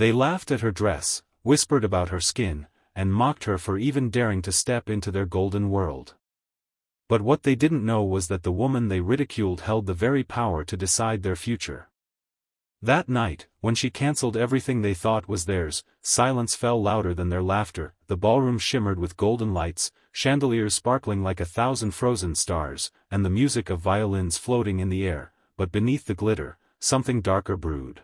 They laughed at her dress, whispered about her skin, and mocked her for even daring to step into their golden world. But what they didn't know was that the woman they ridiculed held the very power to decide their future. That night, when she cancelled everything they thought was theirs, silence fell louder than their laughter. The ballroom shimmered with golden lights, chandeliers sparkling like 1,000 frozen stars, and the music of violins floating in the air, but beneath the glitter, something darker brewed.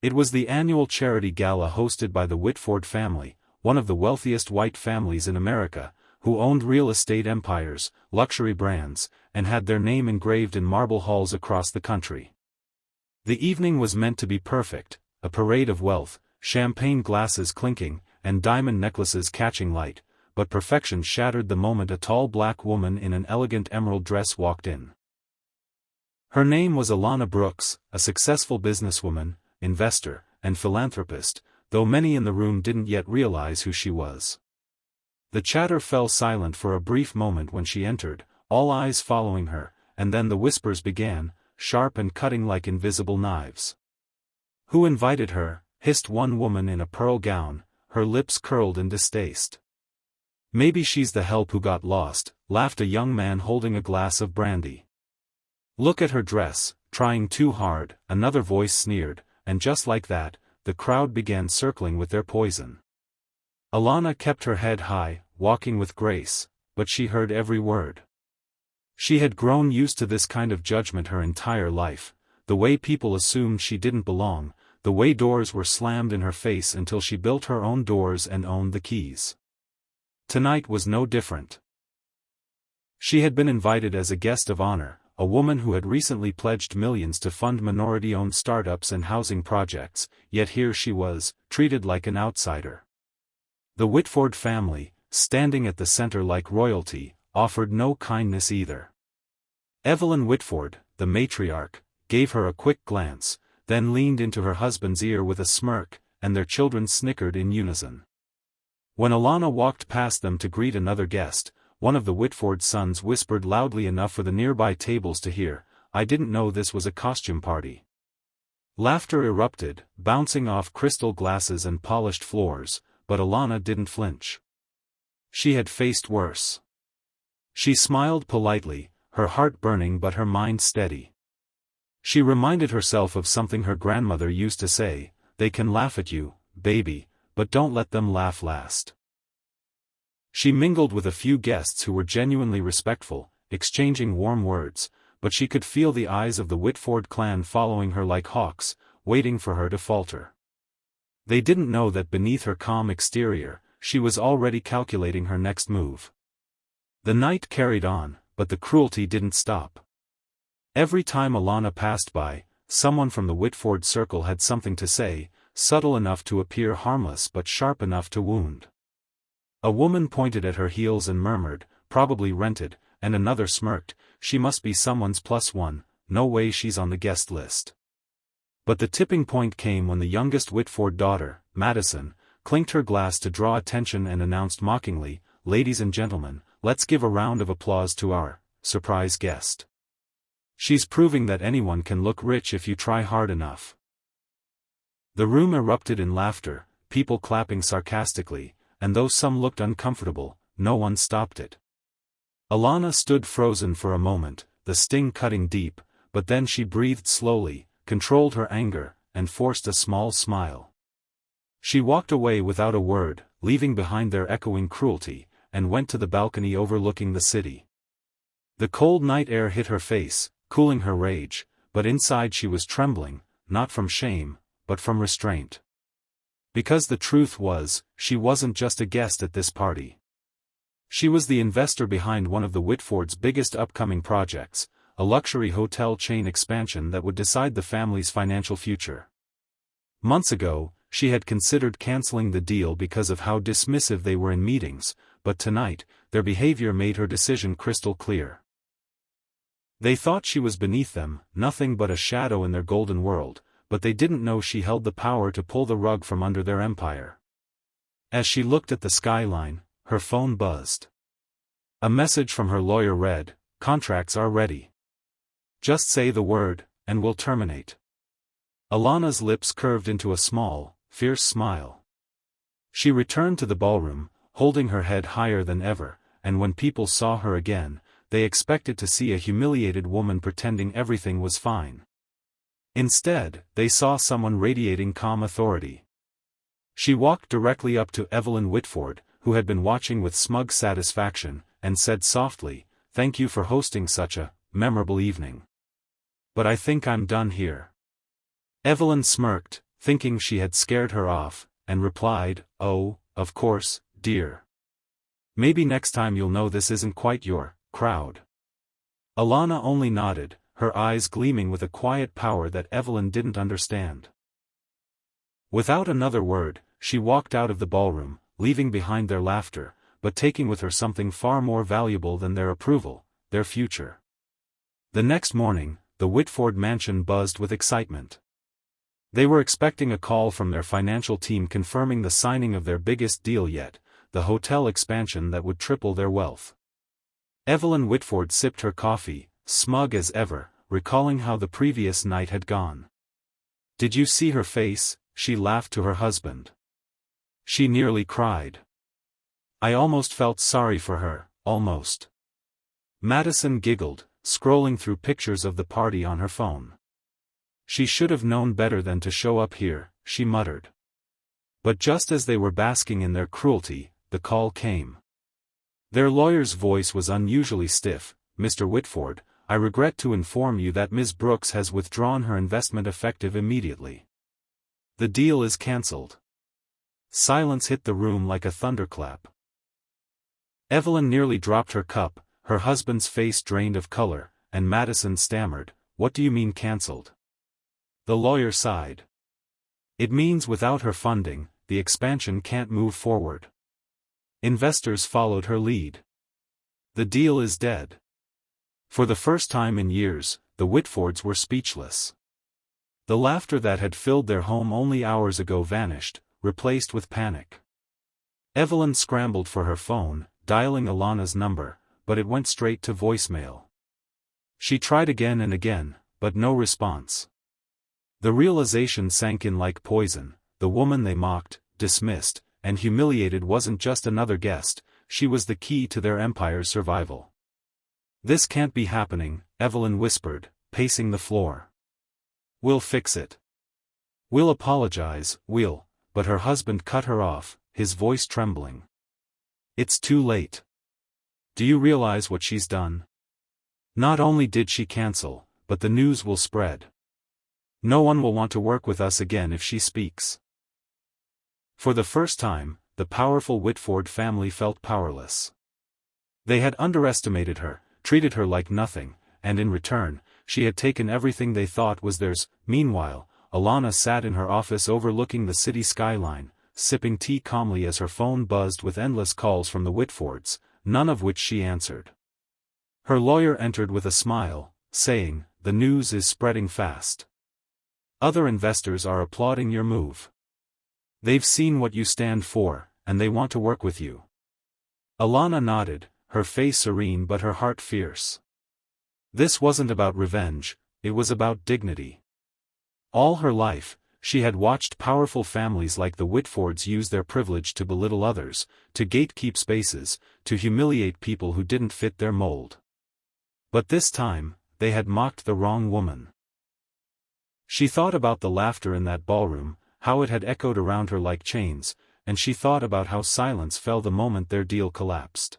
It was the annual charity gala hosted by the Whitford family, one of the wealthiest white families in America, who owned real estate empires, luxury brands, and had their name engraved in marble halls across the country. The evening was meant to be perfect, a parade of wealth, champagne glasses clinking, and diamond necklaces catching light, but perfection shattered the moment a tall black woman in an elegant emerald dress walked in. Her name was Alana Brooks, a successful businesswoman, investor, and philanthropist, though many in the room didn't yet realize who she was. The chatter fell silent for a brief moment when she entered, all eyes following her, and then the whispers began, sharp and cutting like invisible knives. "Who invited her?" hissed one woman in a pearl gown, her lips curled in distaste. "Maybe she's the help who got lost," laughed a young man holding a glass of brandy. "Look at her dress, trying too hard," another voice sneered, and just like that, the crowd began circling with their poison. Alana kept her head high, walking with grace, but she heard every word. She had grown used to this kind of judgment her entire life, the way people assumed she didn't belong, the way doors were slammed in her face until she built her own doors and owned the keys. Tonight was no different. She had been invited as a guest of honor, a woman who had recently pledged millions to fund minority-owned startups and housing projects, yet here she was, treated like an outsider. The Whitford family, standing at the center like royalty, offered no kindness either. Evelyn Whitford, the matriarch, gave her a quick glance, then leaned into her husband's ear with a smirk, and their children snickered in unison. When Alana walked past them to greet another guest, one of the Whitford sons whispered loudly enough for the nearby tables to hear, "I didn't know this was a costume party." Laughter erupted, bouncing off crystal glasses and polished floors, but Alana didn't flinch. She had faced worse. She smiled politely, her heart burning but her mind steady. She reminded herself of something her grandmother used to say, "They can laugh at you, baby, but don't let them laugh last." She mingled with a few guests who were genuinely respectful, exchanging warm words, but she could feel the eyes of the Whitford clan following her like hawks, waiting for her to falter. They didn't know that beneath her calm exterior, she was already calculating her next move. The night carried on, but the cruelty didn't stop. Every time Alana passed by, someone from the Whitford circle had something to say, subtle enough to appear harmless but sharp enough to wound. A woman pointed at her heels and murmured, "Probably rented," and another smirked, "She must be someone's +1, no way she's on the guest list." But the tipping point came when the youngest Whitford daughter, Madison, clinked her glass to draw attention and announced mockingly, "Ladies and gentlemen, let's give a round of applause to our surprise guest. She's proving that anyone can look rich if you try hard enough." The room erupted in laughter, people clapping sarcastically, and though some looked uncomfortable, no one stopped it. Alana stood frozen for a moment, the sting cutting deep, but then she breathed slowly, controlled her anger, and forced a small smile. She walked away without a word, leaving behind their echoing cruelty, and went to the balcony overlooking the city. The cold night air hit her face, cooling her rage, but inside she was trembling, not from shame, but from restraint. Because the truth was, she wasn't just a guest at this party. She was the investor behind one of the Whitford's biggest upcoming projects, a luxury hotel chain expansion that would decide the family's financial future. Months ago, she had considered canceling the deal because of how dismissive they were in meetings, but tonight, their behavior made her decision crystal clear. They thought she was beneath them, nothing but a shadow in their golden world, but they didn't know she held the power to pull the rug from under their empire. As she looked at the skyline, her phone buzzed. A message from her lawyer read, "Contracts are ready. Just say the word, and we'll terminate." Alana's lips curved into a small, fierce smile. She returned to the ballroom, holding her head higher than ever, and when people saw her again, they expected to see a humiliated woman pretending everything was fine. Instead, they saw someone radiating calm authority. She walked directly up to Evelyn Whitford, who had been watching with smug satisfaction, and said softly, "Thank you for hosting such a memorable evening. But I think I'm done here." Evelyn smirked, thinking she had scared her off, and replied, "Oh, of course, dear. Maybe next time you'll know this isn't quite your crowd." Alana only nodded, her eyes gleaming with a quiet power that Evelyn didn't understand. Without another word, she walked out of the ballroom, leaving behind their laughter, but taking with her something far more valuable than their approval, their future. The next morning, the Whitford mansion buzzed with excitement. They were expecting a call from their financial team confirming the signing of their biggest deal yet, the hotel expansion that would triple their wealth. Evelyn Whitford sipped her coffee, smug as ever, recalling how the previous night had gone. "Did you see her face?" she laughed to her husband. "She nearly cried. I almost felt sorry for her, almost." Madison giggled, scrolling through pictures of the party on her phone. "She should have known better than to show up here," she muttered. But just as they were basking in their cruelty, the call came. Their lawyer's voice was unusually stiff. "Mr. Whitford, I regret to inform you that Ms. Brooks has withdrawn her investment effective immediately. The deal is cancelled." Silence hit the room like a thunderclap. Evelyn nearly dropped her cup, her husband's face drained of color, and Madison stammered, "What do you mean cancelled?" The lawyer sighed. "It means without her funding, the expansion can't move forward." Investors followed her lead. "The deal is dead." For the first time in years, the Whitfords were speechless. The laughter that had filled their home only hours ago vanished, replaced with panic. Evelyn scrambled for her phone, dialing Alana's number, but it went straight to voicemail. She tried again and again, but no response. The realization sank in like poison. The woman they mocked, dismissed, and humiliated wasn't just another guest, she was the key to their empire's survival. "This can't be happening," Evelyn whispered, pacing the floor. "We'll fix it. We'll apologize, but her husband cut her off, his voice trembling. "It's too late. Do you realize what she's done? Not only did she cancel, but the news will spread. No one will want to work with us again if she speaks." For the first time, the powerful Whitford family felt powerless. They had underestimated her, treated her like nothing, and in return, she had taken everything they thought was theirs. Meanwhile, Alana sat in her office overlooking the city skyline, sipping tea calmly as her phone buzzed with endless calls from the Whitfords, none of which she answered. Her lawyer entered with a smile, saying, "The news is spreading fast. Other investors are applauding your move. They've seen what you stand for, and they want to work with you." Alana nodded, her face serene but her heart fierce. This wasn't about revenge, it was about dignity. All her life, she had watched powerful families like the Whitfords use their privilege to belittle others, to gatekeep spaces, to humiliate people who didn't fit their mold. But this time, they had mocked the wrong woman. She thought about the laughter in that ballroom, how it had echoed around her like chains, and she thought about how silence fell the moment their deal collapsed.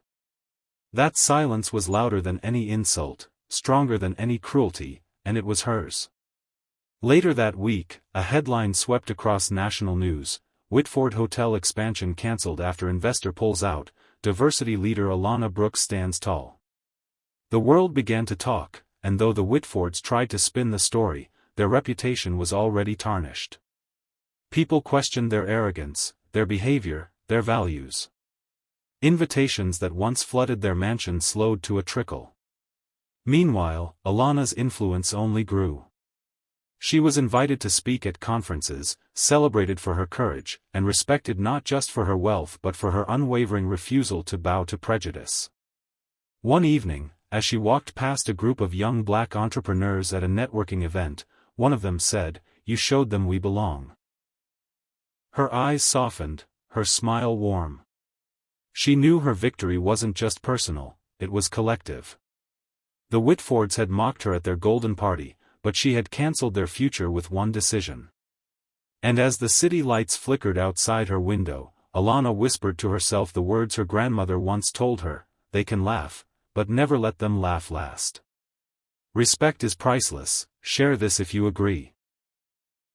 That silence was louder than any insult, stronger than any cruelty, and it was hers. Later that week, a headline swept across national news: Whitford Hotel expansion cancelled after investor pulls out, diversity leader Alana Brooks stands tall. The world began to talk, and though the Whitfords tried to spin the story, their reputation was already tarnished. People questioned their arrogance, their behavior, their values. Invitations that once flooded their mansion slowed to a trickle. Meanwhile, Alana's influence only grew. She was invited to speak at conferences, celebrated for her courage, and respected not just for her wealth but for her unwavering refusal to bow to prejudice. One evening, as she walked past a group of young black entrepreneurs at a networking event, one of them said, "You showed them we belong." Her eyes softened, her smile warm. She knew her victory wasn't just personal, it was collective. The Whitfords had mocked her at their golden party, but she had cancelled their future with one decision. And as the city lights flickered outside her window, Alana whispered to herself the words her grandmother once told her: "They can laugh, but never let them laugh last." Respect is priceless, share this if you agree.